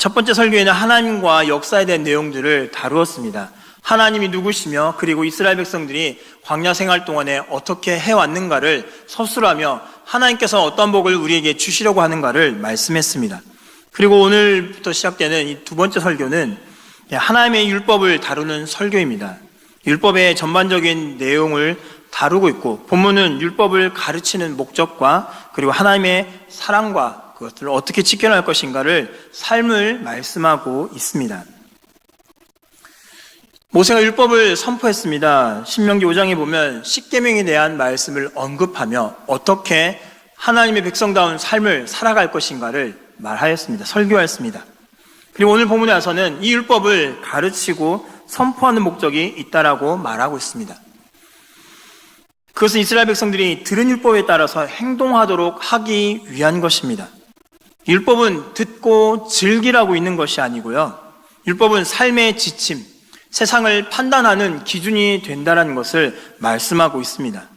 첫 번째 설교에는 하나님과 역사에 대한 내용들을 다루었습니다. 하나님이 누구시며 그리고 이스라엘 백성들이 광야 생활 동안에 어떻게 해왔는가를 서술하며 하나님께서 어떤 복을 우리에게 주시려고 하는가를 말씀했습니다. 그리고 오늘부터 시작되는 이 두 번째 설교는 하나님의 율법을 다루는 설교입니다. 율법의 전반적인 내용을 다루고 있고, 본문은 율법을 가르치는 목적과 그리고 하나님의 사랑과 그것들을 어떻게 지켜낼 것인가를 삶을 말씀하고 있습니다. 모세가 율법을 선포했습니다. 신명기 5장에 보면 십계명에 대한 말씀을 언급하며 어떻게 하나님의 백성다운 삶을 살아갈 것인가를 말하였습니다. 설교하였습니다. 그리고 오늘 본문에 와서는 이 율법을 가르치고 선포하는 목적이 있다라고 말하고 있습니다. 그것은 이스라엘 백성들이 들은 율법에 따라서 행동하도록 하기 위한 것입니다. 율법은 듣고 즐기라고 있는 것이 아니고요. 율법은 삶의 지침, 세상을 판단하는 기준이 된다는 것을 말씀하고 있습니다.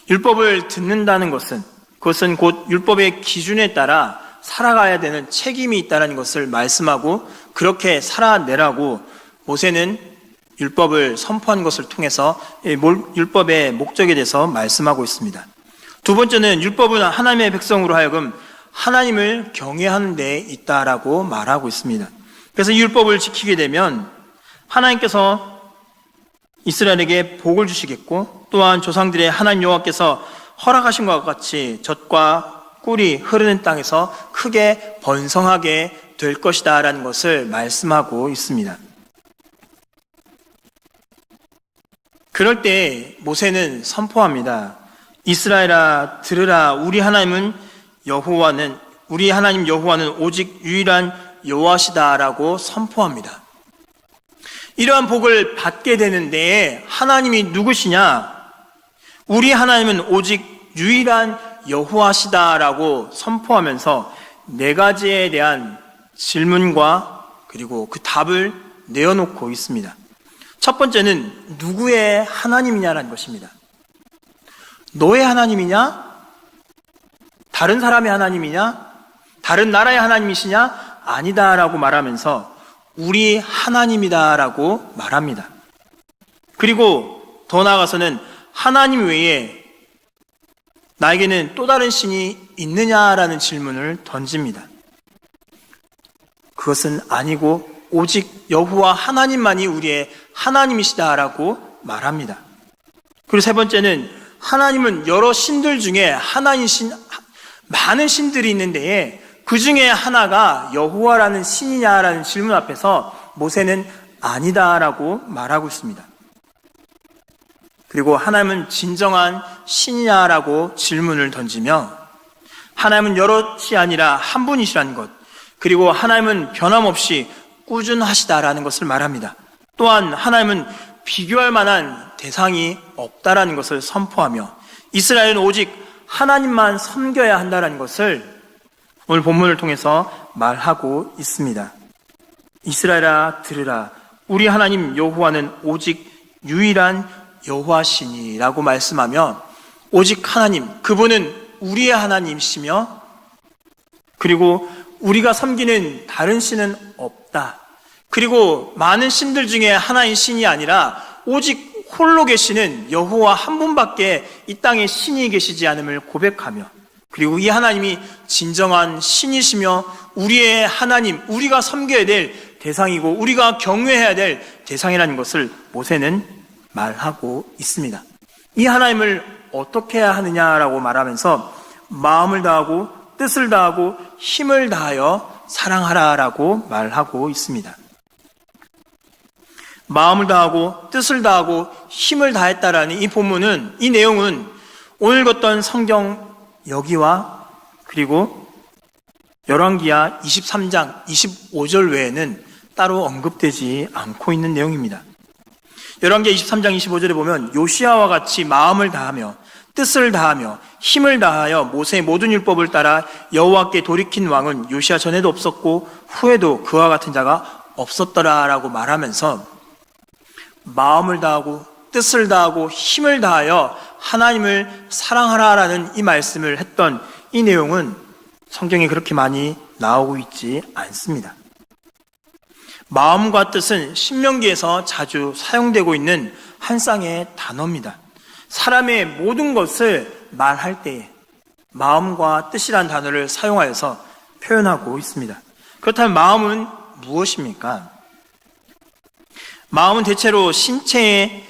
율법을 듣는다는 것은 그것은 곧 율법의 기준에 따라 살아가야 되는 책임이 있다는 것을 말씀하고 그렇게 살아내라고 모세는 율법을 선포한 것을 통해서 율법의 목적에 대해서 말씀하고 있습니다. 두 번째는 율법은 하나님의 백성으로 하여금 하나님을 경외하는 데 있다라고 말하고 있습니다. 그래서 이 율법을 지키게 되면 하나님께서 이스라엘에게 복을 주시겠고, 또한 조상들의 하나님 여호와께서 허락하신 것과 같이 젖과 꿀이 흐르는 땅에서 크게 번성하게 될 것이다 라는 것을 말씀하고 있습니다. 그럴 때 모세는 선포합니다. 이스라엘아 들으라, 우리 하나님 여호와는 오직 유일한 여호와시다라고 선포합니다. 이러한 복을 받게 되는데 하나님이 누구시냐? 우리 하나님은 오직 유일한 여호와시다라고 선포하면서 네 가지에 대한 질문과 그리고 그 답을 내어놓고 있습니다. 첫 번째는 누구의 하나님이냐라는 것입니다. 너의 하나님이냐? 다른 사람의 하나님이냐? 다른 나라의 하나님이시냐? 아니다라고 말하면서 우리 하나님이다라고 말합니다. 그리고 더 나아가서는 하나님 외에 나에게는 또 다른 신이 있느냐라는 질문을 던집니다. 그것은 아니고 오직 여호와 하나님만이 우리의 하나님이시다라고 말합니다. 그리고 세 번째는 하나님은 여러 신들 중에 많은 신들이 있는데 그 중에 하나가 여호와라는 신이냐라는 질문 앞에서 모세는 아니다라고 말하고 있습니다. 그리고 하나님은 진정한 신이냐라고 질문을 던지며 하나님은 여럿이 아니라 한 분이시라는 것, 그리고 하나님은 변함없이 꾸준하시다라는 것을 말합니다. 또한 하나님은 비교할 만한 대상이 없다라는 것을 선포하며 이스라엘은 오직 하나님만 섬겨야 한다는 것을 오늘 본문을 통해서 말하고 있습니다. 이스라엘아 들으라, 우리 하나님 여호와는 오직 유일한 여호와시니라고 말씀하며 오직 하나님, 그분은 우리의 하나님이시며 그리고 우리가 섬기는 다른 신은 없다. 그리고 많은 신들 중에 하나인 신이 아니라 오직 홀로 계시는 여호와 한 분밖에 이 땅에 신이 계시지 않음을 고백하며 그리고 이 하나님이 진정한 신이시며 우리의 하나님, 우리가 섬겨야 될 대상이고 우리가 경외해야 될 대상이라는 것을 모세는 말하고 있습니다. 이 하나님을 어떻게 해야 하느냐라고 말하면서 마음을 다하고 뜻을 다하고 힘을 다하여 사랑하라라고 말하고 있습니다. 마음을 다하고 뜻을 다하고 힘을 다했다라는 이 본문은, 이 내용은 오늘 걷던 성경 여기와 그리고 열왕기하 23장 25절 외에는 따로 언급되지 않고 있는 내용입니다. 열왕기하 23장 25절에 보면 요시야와 같이 마음을 다하며 뜻을 다하며 힘을 다하여 모세의 모든 율법을 따라 여호와께 돌이킨 왕은 요시야 전에도 없었고 후에도 그와 같은 자가 없었더라라고 말하면서 마음을 다하고 뜻을 다하고 힘을 다하여 하나님을 사랑하라라는 이 말씀을 했던 이 내용은 성경에 그렇게 많이 나오고 있지 않습니다. 마음과 뜻은 신명기에서 자주 사용되고 있는 한 쌍의 단어입니다. 사람의 모든 것을 말할 때에 마음과 뜻이란 단어를 사용하여서 표현하고 있습니다. 그렇다면 마음은 무엇입니까? 마음은 대체로 신체에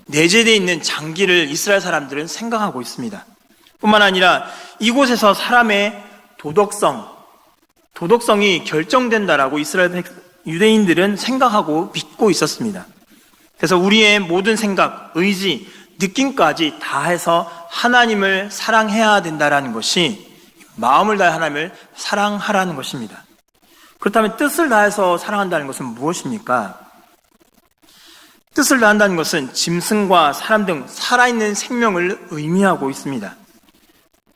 내재되어 있는 장기를 이스라엘 사람들은 생각하고 있습니다. 뿐만 아니라 이곳에서 사람의 도덕성이 결정된다라고 이스라엘 유대인들은 생각하고 믿고 있었습니다. 그래서 우리의 모든 생각, 의지, 느낌까지 다해서 하나님을 사랑해야 된다라는 것이 마음을 다해 하나님을 사랑하라는 것입니다. 그렇다면 뜻을 다해서 사랑한다는 것은 무엇입니까? 뜻을 다한다는 것은 짐승과 사람 등 살아있는 생명을 의미하고 있습니다.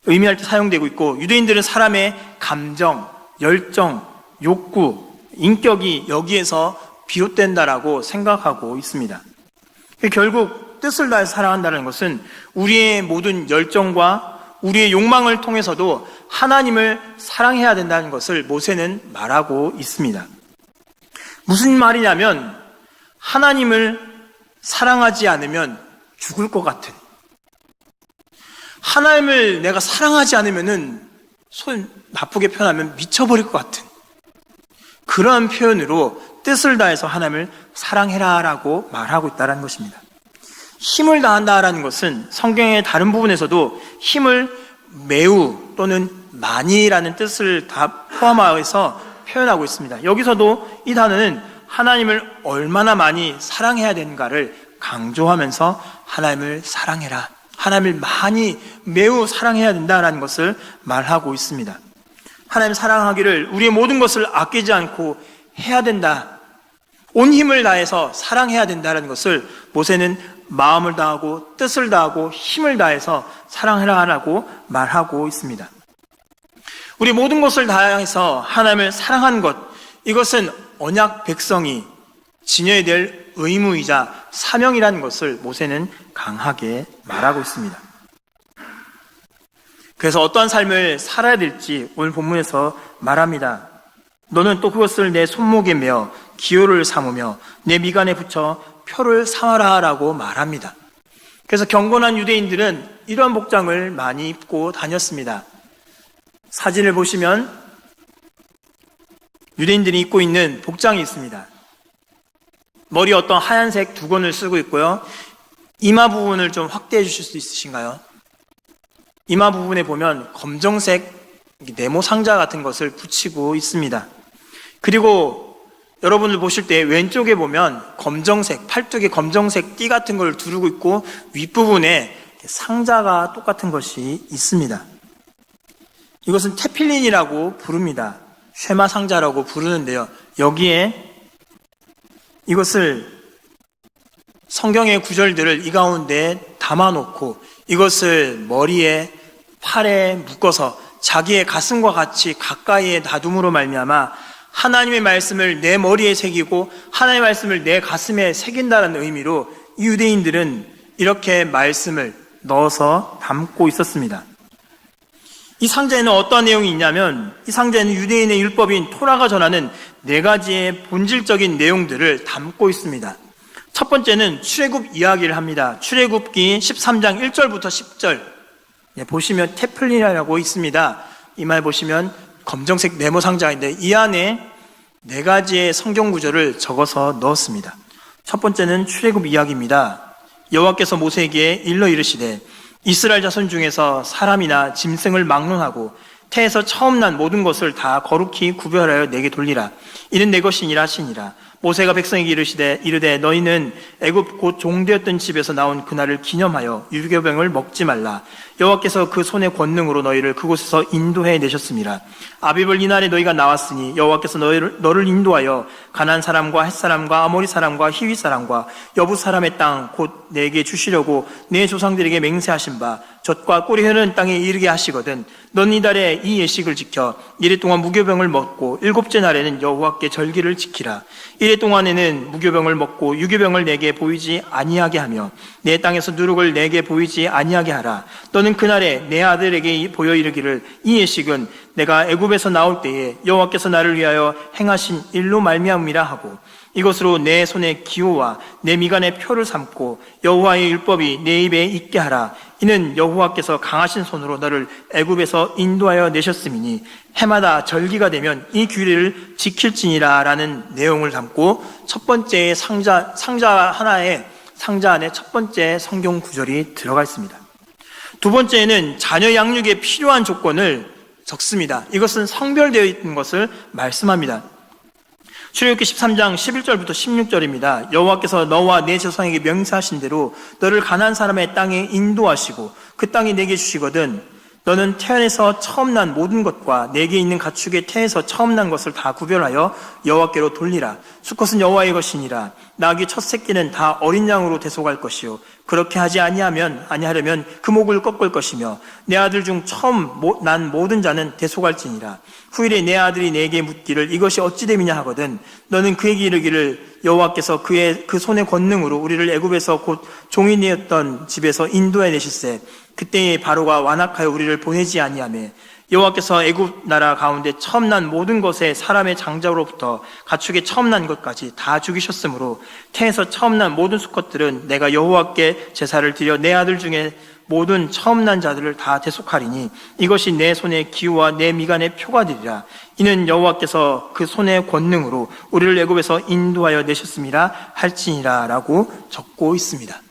의미할 때 사용되고 있고, 유대인들은 사람의 감정, 열정, 욕구, 인격이 여기에서 비롯된다라고 생각하고 있습니다. 결국 뜻을 다해 사랑한다는 것은 우리의 모든 열정과 우리의 욕망을 통해서도 하나님을 사랑해야 된다는 것을 모세는 말하고 있습니다. 무슨 말이냐면 하나님을 사랑하지 않으면 죽을 것 같은, 하나님을 내가 사랑하지 않으면은 손 나쁘게 표현하면 미쳐버릴 것 같은 그런 표현으로 뜻을 다해서 하나님을 사랑해라라고 말하고 있다는 것입니다. 힘을 다한다라는 것은 성경의 다른 부분에서도 힘을 매우 또는 많이라는 뜻을 다 포함해서 표현하고 있습니다. 여기서도 이 단어는 하나님을 얼마나 많이 사랑해야 되는가를 강조하면서 하나님을 사랑해라, 하나님을 많이 매우 사랑해야 된다라는 것을 말하고 있습니다. 하나님 사랑하기를 우리의 모든 것을 아끼지 않고 해야 된다, 온 힘을 다해서 사랑해야 된다는 것을 모세는 마음을 다하고 뜻을 다하고 힘을 다해서 사랑하라고 말하고 있습니다. 우리 모든 것을 다해서 하나님을 사랑하는 것, 이것은 언약 백성이 지녀야 될 의무이자 사명이라는 것을 모세는 강하게 말하고 있습니다. 그래서 어떠한 삶을 살아야 될지 오늘 본문에서 말합니다. 너는 또 그것을 내 손목에 메어 기호를 삼으며 내 미간에 붙여 표를 삼아라라고 말합니다. 그래서 경건한 유대인들은 이러한 복장을 많이 입고 다녔습니다. 사진을 보시면 유대인들이 입고 있는 복장이 있습니다. 머리에 어떤 하얀색 두건을 쓰고 있고요. 이마 부분을 좀 확대해 주실 수 있으신가요? 이마 부분에 보면 검정색 네모 상자 같은 것을 붙이고 있습니다. 그리고 여러분들 보실 때 왼쪽에 보면 검정색, 팔뚝에 검정색 띠 같은 걸 두르고 있고 윗부분에 상자가 똑같은 것이 있습니다. 이것은 테필린이라고 부릅니다. 쉐마 상자라고 부르는데요. 여기에 이것을 성경의 구절들을 이 가운데 담아놓고 이것을 머리에 팔에 묶어서 자기의 가슴과 같이 가까이에 다둠으로 말미암아 하나님의 말씀을 내 머리에 새기고 하나님의 말씀을 내 가슴에 새긴다는 의미로 유대인들은 이렇게 말씀을 넣어서 담고 있었습니다. 이 상자에는 어떠한 내용이 있냐면 이 상자에는 유대인의 율법인 토라가 전하는 4가지의 본질적인 내용들을 담고 있습니다. 첫 번째는 출애굽 이야기를 합니다. 출애굽기 13장 1절부터 10절 보시면 테플린이라고 있습니다. 이 말 보시면 검정색 네모 상자인데 이 안에 4가지의 성경 구절을 적어서 넣었습니다. 첫 번째는 출애굽 이야기입니다. 여호와께서 모세에게 일러 이르시되 이스라엘 자손 중에서 사람이나 짐승을 막론하고 태에서 처음 난 모든 것을 다 거룩히 구별하여 내게 돌리라. 이는 내 것이니라 하시니라. 모세가 백성에게 이르되 너희는 애굽 곧 종되었던 집에서 나온 그날을 기념하여 유교병을 먹지 말라. 여호와께서 그 손의 권능으로 너희를 그곳에서 인도해 내셨습니다. 아비벌 이날에 너희가 나왔으니 여호와께서 너를 인도하여 가나안 사람과 헷 사람과 아모리 사람과 히위 사람과 여부 사람의 땅 곧 내게 주시려고 내 조상들에게 맹세하신 바 젖과 꿀이 흐르는 땅에 이르게 하시거든. 넌 이달에 이 예식을 지켜 이래 동안 무교병을 먹고 7째 날에는 여호와께 절기를 지키라. 이래 동안에는 무교병을 먹고 유교병을 내게 보이지 아니하게 하며 내 땅에서 누룩을 내게 보이지 아니하게 하라. 너는 너는 그날에 내 아들에게 보여 이르기를 이 예식은 내가 애굽에서 나올 때에 여호와께서 나를 위하여 행하신 일로 말미암음이라 하고 이것으로 내 손의 기호와 내 미간의 표를 삼고 여호와의 율법이 내 입에 있게 하라. 이는 여호와께서 강하신 손으로 너를 애굽에서 인도하여 내셨음이니 해마다 절기가 되면 이 규례를 지킬지니라 라는 내용을 담고 첫 번째 상자 안에 첫 번째 성경 구절이 들어가 있습니다. 두 번째는 자녀 양육에 필요한 조건을 적습니다. 이것은 성별되어 있는 것을 말씀합니다. 출애굽기 13장 11절부터 16절입니다. 여호와께서 너와 내 조상에게 명세하신 대로 너를 가나안 사람의 땅에 인도하시고 그 땅이 내게 주시거든 너는 태안에서 처음 난 모든 것과 내게 있는 가축의 태에서 처음 난 것을 다 구별하여 여호와께로 돌리라. 수컷은 여호와의 것이니라. 나귀 첫 새끼는 다 어린 양으로 대속할 것이요 그렇게 하지 아니하려면 그 목을 꺾을 것이며 내 아들 중 처음 난 모든 자는 대속할지니라. 후일에 내 아들이 내게 묻기를 이것이 어찌 됨이냐 하거든 너는 그에게 이르기를 여호와께서 그 손의 권능으로 우리를 애굽에서 곧 종인이었던 집에서 인도해 내실세 그때에 바로가 완악하여 우리를 보내지 아니하매 여호와께서 애굽 나라 가운데 처음 난 모든 것에 사람의 장자로부터 가축의 처음 난 것까지 다 죽이셨으므로 태에서 처음 난 모든 수컷들은 내가 여호와께 제사를 드려 내 아들 중에 모든 처음 난 자들을 다 대속하리니 이것이 내 손의 기호와 내 미간의 표가 되리라. 이는 여호와께서 그 손의 권능으로 우리를 애굽에서 인도하여 내셨음이라 할지니라 라고 적고 있습니다.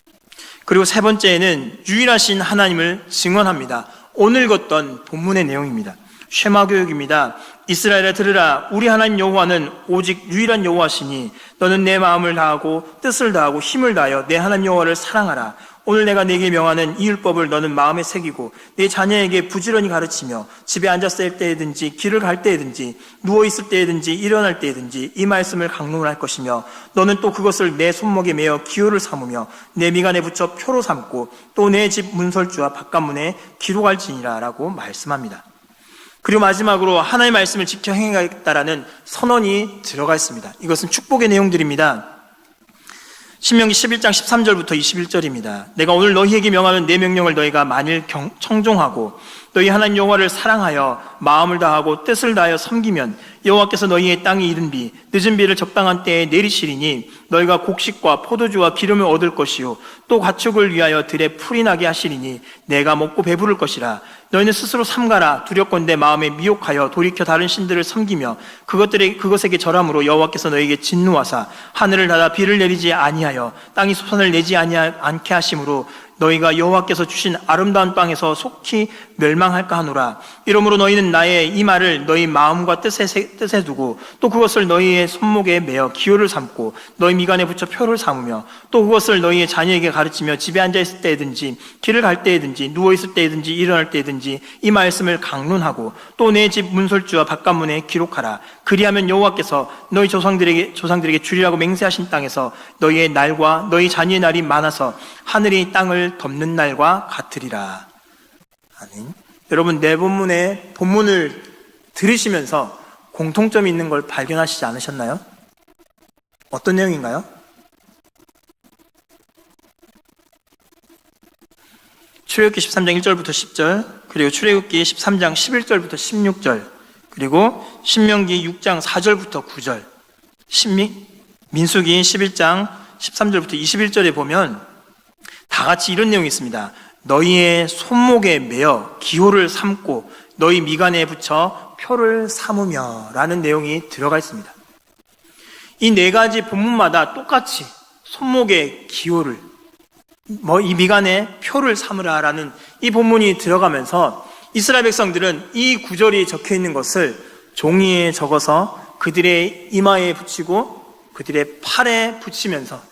그리고 세 번째는 유일하신 하나님을 증언합니다. 오늘 읽었던 본문의 내용입니다. 쉐마 교육입니다. 이스라엘아 들으라. 우리 하나님 여호와는 오직 유일한 여호와시니 너는 내 마음을 다하고 뜻을 다하고 힘을 다하여 내 하나님 여호와를 사랑하라. 오늘 내가 네게 명하는 이 율법을 너는 마음에 새기고 네 자녀에게 부지런히 가르치며 집에 앉았을 때에든지 길을 갈 때에든지 누워있을 때에든지 일어날 때에든지 이 말씀을 강론할 것이며 너는 또 그것을 내 손목에 매어 기호를 삼으며 내 미간에 붙여 표로 삼고 또 내 집 문설주와 바깥문에 기록할지니라 라고 말씀합니다. 그리고 마지막으로 하나님의 말씀을 지켜 행하겠다라는 선언이 들어가 있습니다. 이것은 축복의 내용들입니다. 신명기 11장 13절부터 21절입니다. 내가 오늘 너희에게 명하는 내 명령을 너희가 만일 청종하고 너희 하나님 여호와를 사랑하여 마음을 다하고 뜻을 다하여 섬기면 여호와께서 너희의 땅에 이른 비 늦은 비를 적당한 때에 내리시리니 너희가 곡식과 포도주와 기름을 얻을 것이요 또 가축을 위하여 들에 풀이 나게 하시리니 내가 먹고 배부를 것이라. 너희는 스스로 삼가라. 두렵건대 마음에 미혹하여 돌이켜 다른 신들을 섬기며 그것에게 절함으로 여호와께서 너희에게 진노하사 하늘을 닫아 비를 내리지 아니하여 땅이 소산을 내지 않게 하심으로 너희가 여호와께서 주신 아름다운 땅에서 속히 멸망할까 하노라. 이러므로 너희는 나의 이 말을 너희 마음과 뜻에 두고 또 그것을 너희의 손목에 매어 기호를 삼고 너희 미간에 붙여 표를 삼으며 또 그것을 너희의 자녀에게 가르치며 집에 앉아 있을 때든지 길을 갈 때든지 누워 있을 때든지 일어날 때든지 이 말씀을 강론하고 또 내 집 문설주와 바깥문에 기록하라. 그리하면 여호와께서 너희 조상들에게 주리라고 맹세하신 땅에서 너희의 날과 너희 자녀의 날이 많아서 하늘이 땅을 덮는 날과 같으리라. 아멘. 여러분, 내 본문을 들으시면서 공통점이 있는 걸 발견하시지 않으셨나요? 어떤 내용인가요? 출애굽기 13장 1절부터 10절, 그리고 출애굽기 13장 11절부터 16절, 그리고 신명기 6장 4절부터 9절, 민수기 11장 13절부터 21절에 보면 다 같이 이런 내용이 있습니다. 너희의 손목에 매어 기호를 삼고 너희 미간에 붙여 표를 삼으며 라는 내용이 들어가 있습니다. 이 네 가지 본문마다 똑같이 손목에 기호를 이 미간에 표를 삼으라 라는 이 본문이 들어가면서 이스라엘 백성들은 이 구절이 적혀 있는 것을 종이에 적어서 그들의 이마에 붙이고 그들의 팔에 붙이면서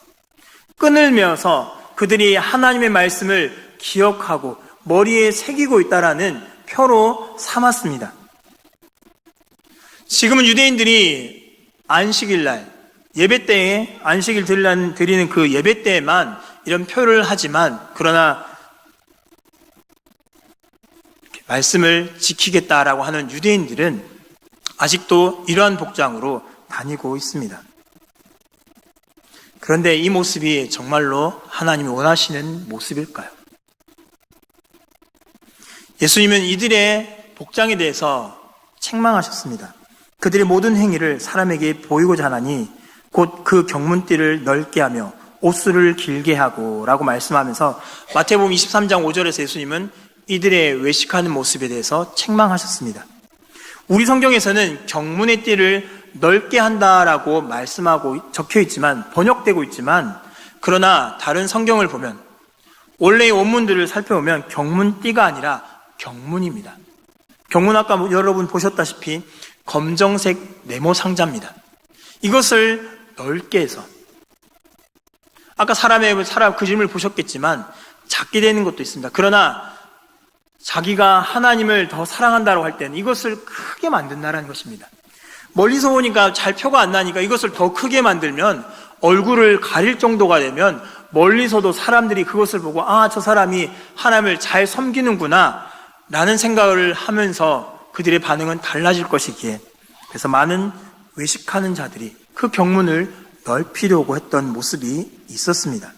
끈을 메어서 그들이 하나님의 말씀을 기억하고 머리에 새기고 있다라는 표로 삼았습니다. 지금은 유대인들이 안식일날 예배 때에 안식일 드리는 그 예배 때에만 이런 표를 하지만 그러나 말씀을 지키겠다라고 하는 유대인들은 아직도 이러한 복장으로 다니고 있습니다. 그런데 이 모습이 정말로 하나님이 원하시는 모습일까요? 예수님은 이들의 복장에 대해서 책망하셨습니다. 그들의 모든 행위를 사람에게 보이고자 하나니 곧 그 경문띠를 넓게 하며 옷수를 길게 하고 라고 말씀하면서 마태복음 23장 5절에서 예수님은 이들의 외식하는 모습에 대해서 책망하셨습니다. 우리 성경에서는 경문의 띠를 넓게 한다라고 말씀하고 적혀 있지만, 번역되고 있지만, 그러나 다른 성경을 보면 원래의 원문들을 살펴보면 경문띠가 아니라 경문입니다. 경문 아까 여러분 보셨다시피 검정색 네모 상자입니다. 이것을 넓게 해서, 아까 사람 그림을 보셨겠지만 작게 되는 것도 있습니다. 그러나 자기가 하나님을 더 사랑한다고 할 때는 이것을 크게 만든다는 것입니다. 멀리서 보니까 잘 표가 안 나니까 이것을 더 크게 만들면 얼굴을 가릴 정도가 되면 멀리서도 사람들이 그것을 보고 저 사람이 하나님을 잘 섬기는구나 라는 생각을 하면서 그들의 반응은 달라질 것이기에, 그래서 많은 외식하는 자들이 그 경문을 넓히려고 했던 모습이 있었습니다.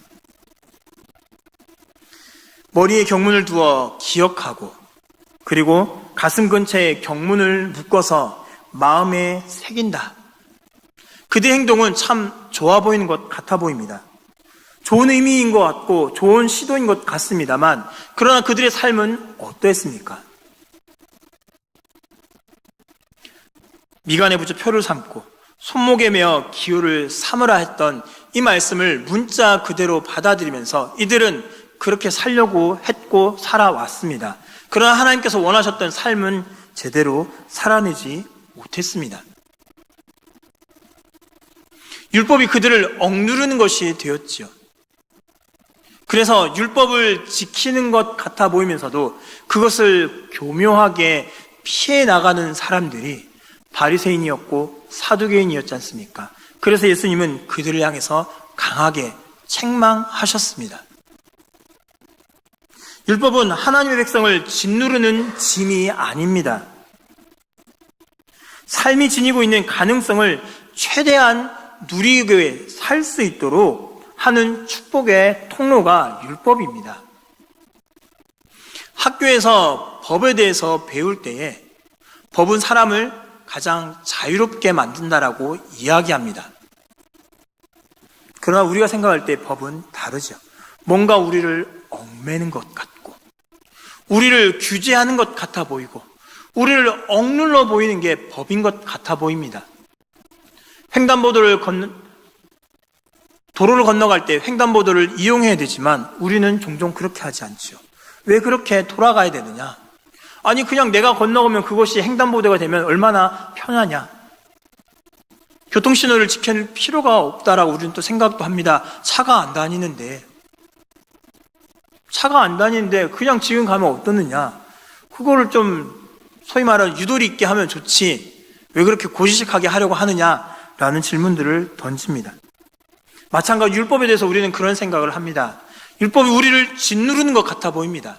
머리에 경문을 두어 기억하고, 그리고 가슴 근처에 경문을 묶어서 마음에 새긴다. 그들의 행동은 참 좋아 보이는 것 같아 보입니다. 좋은 의미인 것 같고 좋은 시도인 것 같습니다만, 그러나 그들의 삶은 어떠했습니까? 미간에 붙여 표를 삼고 손목에 매어 기호를 삼으라 했던 이 말씀을 문자 그대로 받아들이면서 이들은 그렇게 살려고 했고 살아왔습니다. 그러나 하나님께서 원하셨던 삶은 제대로 살아내지 못했습니다. 율법이 그들을 억누르는 것이 되었지요. 그래서 율법을 지키는 것 같아 보이면서도 그것을 교묘하게 피해 나가는 사람들이 바리새인이었고 사두개인이었지 않습니까? 그래서 예수님은 그들을 향해서 강하게 책망하셨습니다. 율법은 하나님의 백성을 짓누르는 짐이 아닙니다. 삶이 지니고 있는 가능성을 최대한 누리게 살 수 있도록 하는 축복의 통로가 율법입니다. 학교에서 법에 대해서 배울 때에 법은 사람을 가장 자유롭게 만든다라고 이야기합니다. 그러나 우리가 생각할 때 법은 다르죠. 뭔가 우리를 얽매는 것 같고, 우리를 규제하는 것 같아 보이고, 우리를 억눌러 보이는 게 법인 것 같아 보입니다. 도로를 건너갈 때 횡단보도를 이용해야 되지만 우리는 종종 그렇게 하지 않죠. 왜 그렇게 돌아가야 되느냐? 아니 그냥 내가 건너가면 그것이 횡단보도가 되면 얼마나 편하냐? 교통신호를 지킬 필요가 없다라고 우리는 또 생각도 합니다. 차가 안 다니는데 그냥 지금 가면 어떻느냐? 그거를 좀 소위 말하는 유도리 있게 하면 좋지 왜 그렇게 고지식하게 하려고 하느냐라는 질문들을 던집니다. 마찬가지로 율법에 대해서 우리는 그런 생각을 합니다. 율법이 우리를 짓누르는 것 같아 보입니다.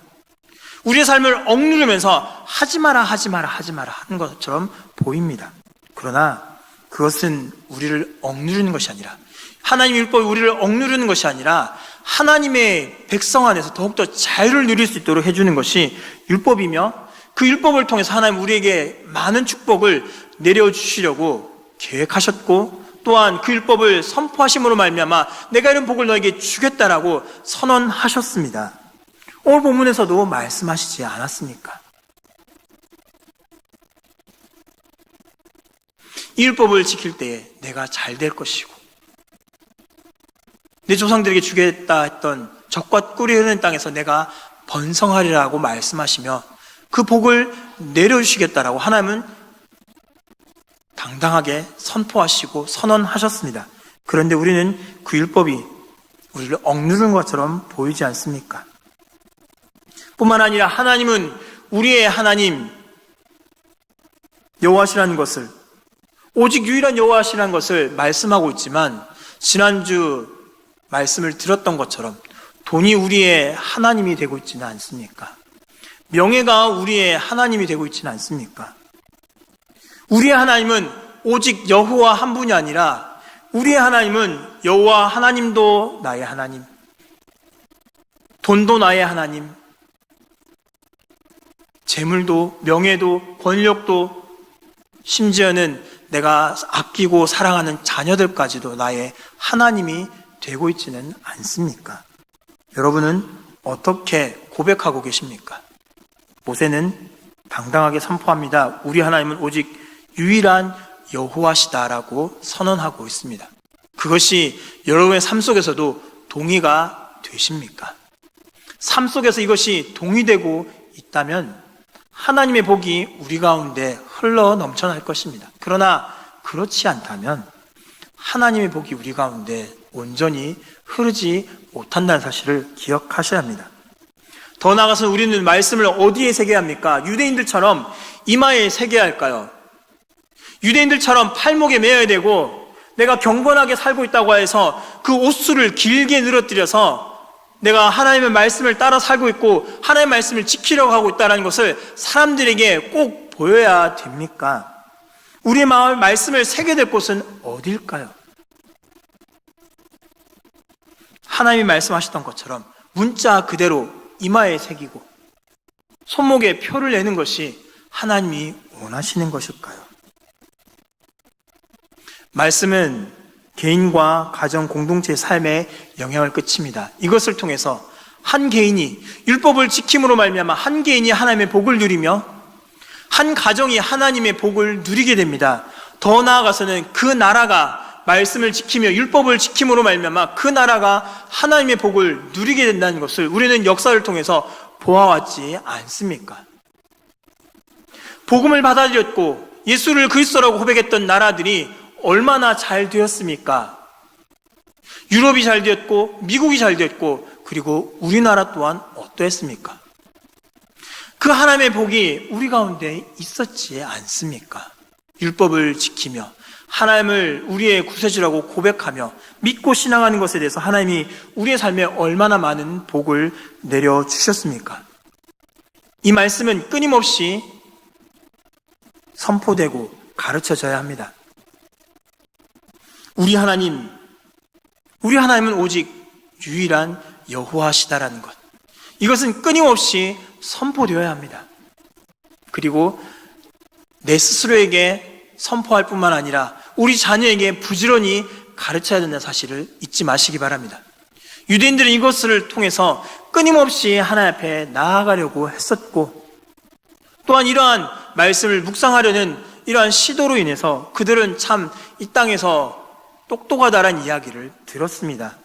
우리의 삶을 억누르면서 하지 마라 하는 것처럼 보입니다. 그러나 그것은 우리를 억누르는 것이 아니라, 하나님의 율법이 우리를 억누르는 것이 아니라 하나님의 백성 안에서 더욱더 자유를 누릴 수 있도록 해주는 것이 율법이며, 그 율법을 통해서 하나님 우리에게 많은 축복을 내려주시려고 계획하셨고, 또한 그 율법을 선포하심으로 말미암아 내가 이런 복을 너에게 주겠다라고 선언하셨습니다. 오늘 본문에서도 말씀하시지 않았습니까? 이 율법을 지킬 때에 내가 잘 될 것이고, 내 조상들에게 주겠다 했던 젖과 꿀이 흐르는 땅에서 내가 번성하리라고 말씀하시며 그 복을 내려주시겠다라고 하나님은 당당하게 선포하시고 선언하셨습니다. 그런데 우리는 그 율법이 우리를 억누르는 것처럼 보이지 않습니까? 뿐만 아니라 하나님은 우리의 하나님 여호와시라는 것을, 오직 유일한 여호와시라는 것을 말씀하고 있지만, 지난주 말씀을 들었던 것처럼 돈이 우리의 하나님이 되고 있지는 않습니까? 명예가 우리의 하나님이 되고 있지는 않습니까? 우리의 하나님은 오직 여호와 한 분이 아니라 우리의 하나님은 여호와 하나님도 나의 하나님, 돈도 나의 하나님, 재물도, 명예도, 권력도, 심지어는 내가 아끼고 사랑하는 자녀들까지도 나의 하나님이 되고 있지는 않습니까? 여러분은 어떻게 고백하고 계십니까? 모세는 당당하게 선포합니다. 우리 하나님은 오직 유일한 여호와시다라고 선언하고 있습니다. 그것이 여러분의 삶 속에서도 동의가 되십니까? 삶 속에서 이것이 동의되고 있다면 하나님의 복이 우리 가운데 흘러 넘쳐날 것입니다. 그러나 그렇지 않다면 하나님의 복이 우리 가운데 온전히 흐르지 못한다는 사실을 기억하셔야 합니다. 더 나아가서 우리는 말씀을 어디에 새겨야 합니까? 유대인들처럼 이마에 새겨야 할까요? 유대인들처럼 팔목에 매어야 되고 내가 경건하게 살고 있다고 해서 그 옷수를 길게 늘어뜨려서 내가 하나님의 말씀을 따라 살고 있고 하나님의 말씀을 지키려고 하고 있다는 것을 사람들에게 꼭 보여야 됩니까? 우리의 마음 말씀을 새게 될 곳은 어딜까요? 하나님이 말씀하셨던 것처럼 문자 그대로 이마에 새기고 손목에 표를 내는 것이 하나님이 원하시는 것일까요? 말씀은 개인과 가정 공동체의 삶에 영향을 끼칩니다. 이것을 통해서 한 개인이 율법을 지킴으로 말미암아 한 개인이 하나님의 복을 누리며 한 가정이 하나님의 복을 누리게 됩니다. 더 나아가서는 그 나라가 말씀을 지키며 율법을 지킴으로 말미암아 그 나라가 하나님의 복을 누리게 된다는 것을 우리는 역사를 통해서 보아왔지 않습니까? 복음을 받아들였고 예수를 그리스도라고 고백했던 나라들이 얼마나 잘 되었습니까? 유럽이 잘 되었고 미국이 잘 되었고 그리고 우리나라 또한 어떠했습니까? 그 하나님의 복이 우리 가운데 있었지 않습니까? 율법을 지키며 하나님을 우리의 구세주라고 고백하며 믿고 신앙하는 것에 대해서 하나님이 우리의 삶에 얼마나 많은 복을 내려주셨습니까? 이 말씀은 끊임없이 선포되고 가르쳐져야 합니다. 우리 하나님은 오직 유일한 여호와시다라는 것. 이것은 끊임없이 선포되어야 합니다. 그리고 내 스스로에게 선포할 뿐만 아니라 우리 자녀에게 부지런히 가르쳐야 된다는 사실을 잊지 마시기 바랍니다. 유대인들은 이것을 통해서 끊임없이 하나님 앞에 나아가려고 했었고 또한 이러한 말씀을 묵상하려는 이러한 시도로 인해서 그들은 참 이 땅에서 똑똑하다란 이야기를 들었습니다.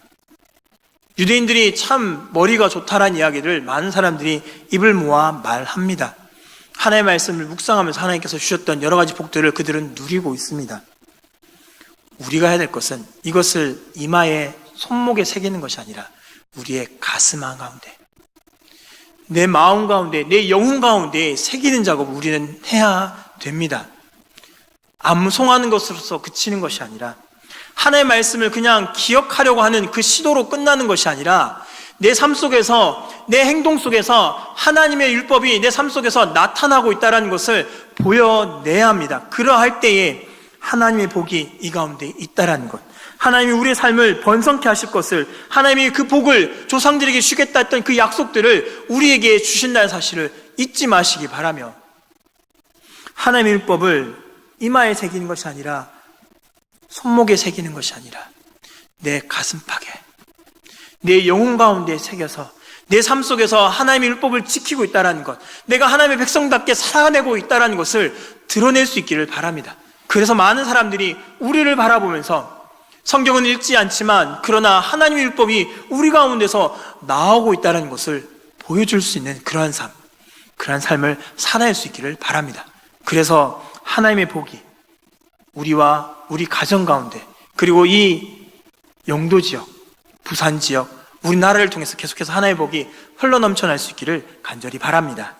유대인들이 참 머리가 좋다란 이야기를 많은 사람들이 입을 모아 말합니다. 하나님의 말씀을 묵상하면서 하나님께서 주셨던 여러 가지 복들을 그들은 누리고 있습니다. 우리가 해야 될 것은 이것을 이마에 손목에 새기는 것이 아니라 우리의 가슴 가운데, 내 마음 가운데, 내 영혼 가운데 새기는 작업을 우리는 해야 됩니다. 암송하는 것으로서 그치는 것이 아니라 하나님의 말씀을 그냥 기억하려고 하는 그 시도로 끝나는 것이 아니라 내 삶 속에서, 내 행동 속에서 하나님의 율법이 내 삶 속에서 나타나고 있다는 것을 보여내야 합니다. 그러할 때에 하나님의 복이 이 가운데 있다는 것, 하나님이 우리의 삶을 번성케 하실 것을, 하나님이 그 복을 조상들에게 주겠다 했던 그 약속들을 우리에게 주신다는 사실을 잊지 마시기 바라며, 하나님의 율법을 이마에 새기는 것이 아니라 손목에 새기는 것이 아니라 내 가슴팍에, 내 영혼 가운데 새겨서 내 삶 속에서 하나님의 율법을 지키고 있다는 것, 내가 하나님의 백성답게 살아내고 있다는 것을 드러낼 수 있기를 바랍니다. 그래서 많은 사람들이 우리를 바라보면서 성경은 읽지 않지만 그러나 하나님의 율법이 우리 가운데서 나오고 있다는 것을 보여줄 수 있는 그러한 삶을 살아낼 수 있기를 바랍니다. 그래서 하나님의 복이 우리와 우리 가정 가운데, 그리고 이 영도 지역, 부산 지역, 우리나라를 통해서 계속해서 하나님의 복이 흘러넘쳐날 수 있기를 간절히 바랍니다.